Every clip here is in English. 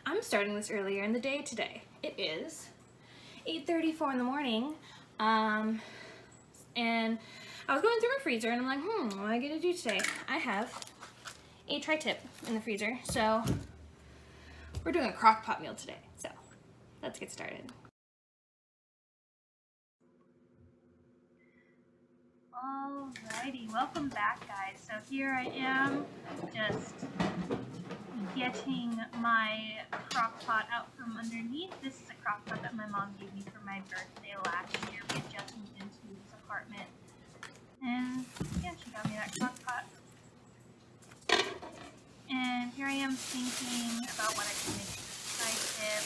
I'm starting this earlier in the day today. It is 8:34 in the morning, and I was going through my freezer and I'm like, what am I gonna do today? I have a tri-tip in the freezer, so we're doing a crock pot meal today. So let's get started. Alrighty, welcome back, guys. So here I am, just getting my crock pot out from underneath. This is a crock pot that my mom gave me for my birthday last year. We had just moved into this apartment, and yeah, she got me that crock pot. And here I am thinking about what I can make with this tri-tip,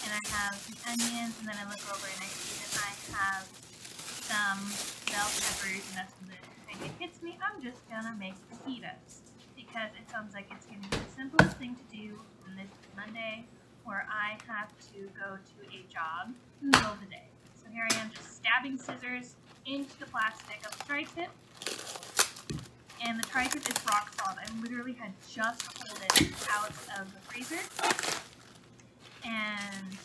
and I have the onions, and then I look over and I see that I have some bell peppers, and that's when the thing hits me. I'm just gonna make fajitas because it sounds like it's gonna be the simplest thing to do on this Monday where I have to go to a job in the middle of the day. So here I am just stabbing scissors into the plastic of the tri-tip, and the tri-tip is rock solid. I literally had just pulled it out of the freezer, and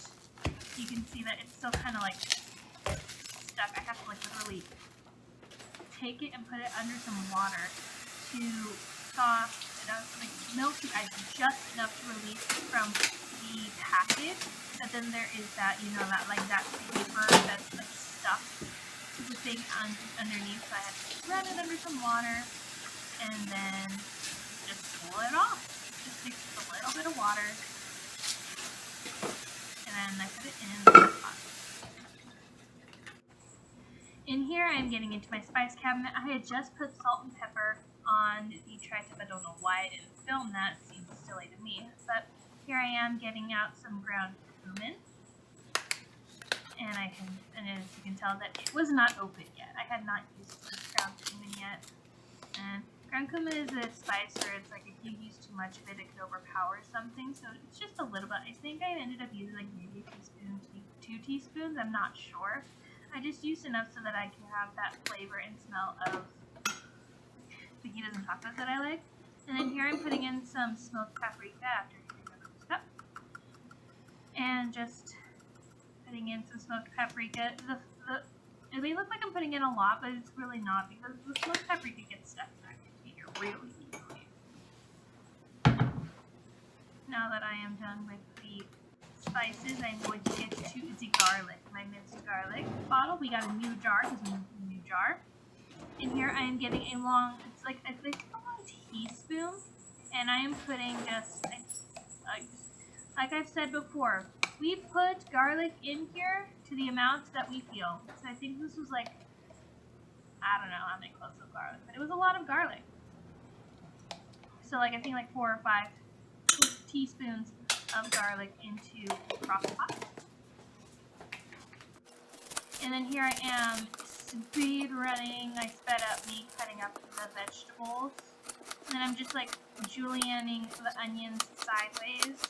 you can see that it's still kind of like stuck. I have to like literally take it and put it under some water to thaw it out, like melt the ice just enough to release from the package. But then there is that, you know, that like that paper that's like stuck to the thing underneath. So I had to run it under some water and then just pull it off. Just takes a little bit of water, and then I put it in the pot. In here, I'm getting into my spice cabinet. I had just put salt and pepper on the tri-tip. I don't know why I didn't film that. It seems silly to me. But here I am getting out some ground cumin. And as you can tell, that it was not open yet. I had not used this ground cumin yet. And ground cumin is a spice where it's like if you use too much of it, it could overpower something. So it's just a little bit. I think I ended up using like maybe a teaspoon to 2 teaspoons. I'm not sure. I just used enough so that I can have that flavor and smell of fajitas and tacos that I like. And then here I'm putting in some smoked paprika after getting them cooked up. And just putting in some smoked paprika. It may look like I'm putting in a lot, but it's really not, because the smoked paprika gets stuck back into here really easily. Now that I am done with the spices, I'm going to get to the garlic, my minced garlic bottle. We got a new jar because we moved a new jar. And here I am getting a long, it's like a long teaspoon, and I am putting just, like I've said before, we put garlic in here to the amount that we feel. So I think this was like, I don't know how many cloves of garlic, but it was a lot of garlic. So like I think like 4 or 5 teaspoons of garlic into the crock pot. And then here I am speed running. I sped up me cutting up the vegetables. And then I'm just like julienning the onions sideways.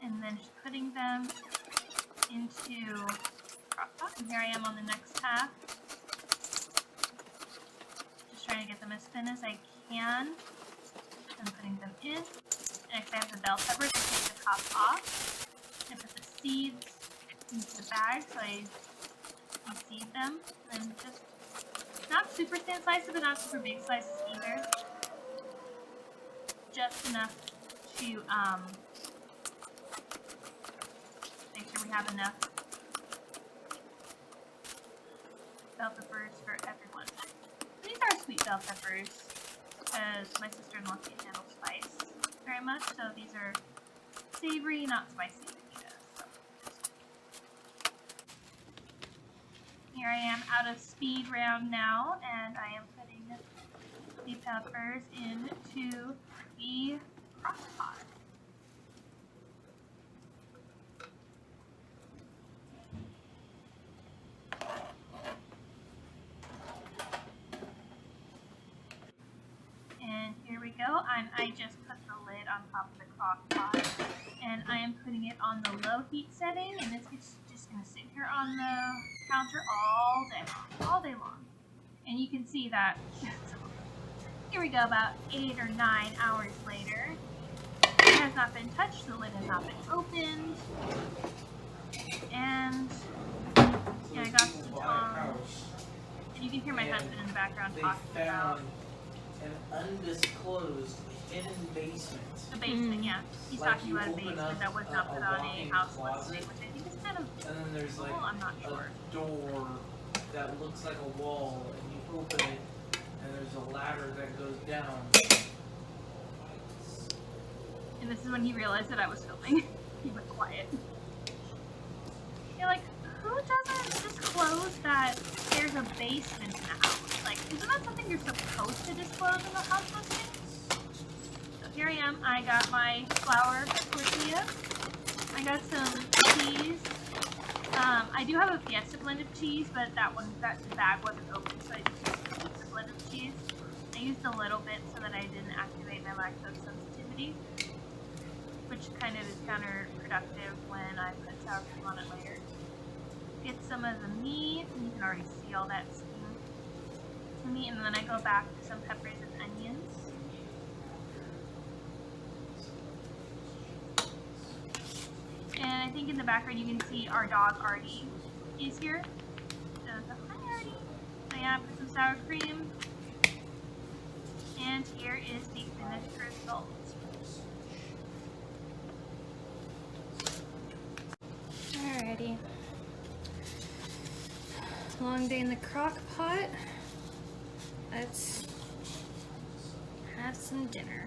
And then just putting them into the crock pot. And here I am on the next half. Just trying to get them as thin as I can. And putting them in. Next I have the bell peppers. I take the top off. I put the seeds into the bag so I seed them. And just not super thin slices, but not super big slices either. Just enough to make sure we have enough bell peppers for everyone. These are sweet bell peppers, because my sister-in-law can't handle spice very much, so these are savory, not spicy fajitas. So. Here I am out of speed round now, and I am putting the peppers into the crock pot. And here we go. I just put the lid on top of the crock pot, and I am putting it on the low heat setting, and it's just going to sit here on the counter all day long. And you can see that here we go, about 8 or 9 hours later, has not been touched, the lid has not been opened, and yeah, I got some tongs. And you can hear my husband in the background talking about an undisclosed hidden basement. the basement. Yeah, he's talking about a basement that was not put on a house listing, which I think is kind of and then there's like cool. I'm not sure. A door that looks like a wall, and you open it, and there's a ladder that goes down. And this is when he realized that I was filming. He went quiet. You're like, who doesn't disclose that there's a basement in a house? Like, isn't that something you're supposed to disclose in the house listing? So here I am. I got my flour tortilla. I got some cheese. I do have a Fiesta blend of cheese, but that bag wasn't open, so I just used a Fiesta blend of cheese. I used a little bit so that I didn't activate my lactose sensitivity, which kind of is counterproductive when I put sour cream on it later. Get some of the meat, and you can already see all that steam meat, and then I go back to some peppers and onions. And I think in the background you can see our dog Artie is here. So, hi Artie. So yeah, put some sour cream. And here is the finished result. Alrighty. Long day in the crock pot. Let's have some dinner.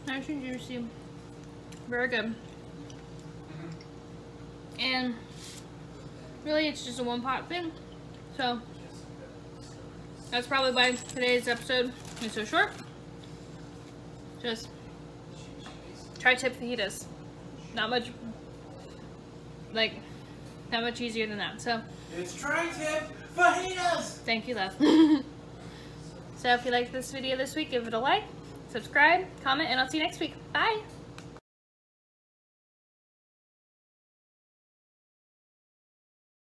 Nice and juicy. Very good. And really it's just a one pot thing. So that's probably why today's episode is so short. Just try Tip Fajitas. Not much easier than that. So It's try Tip Fajitas! Thank you, love. So if you liked this video this week, give it a like, subscribe, comment, and I'll see you next week. Bye!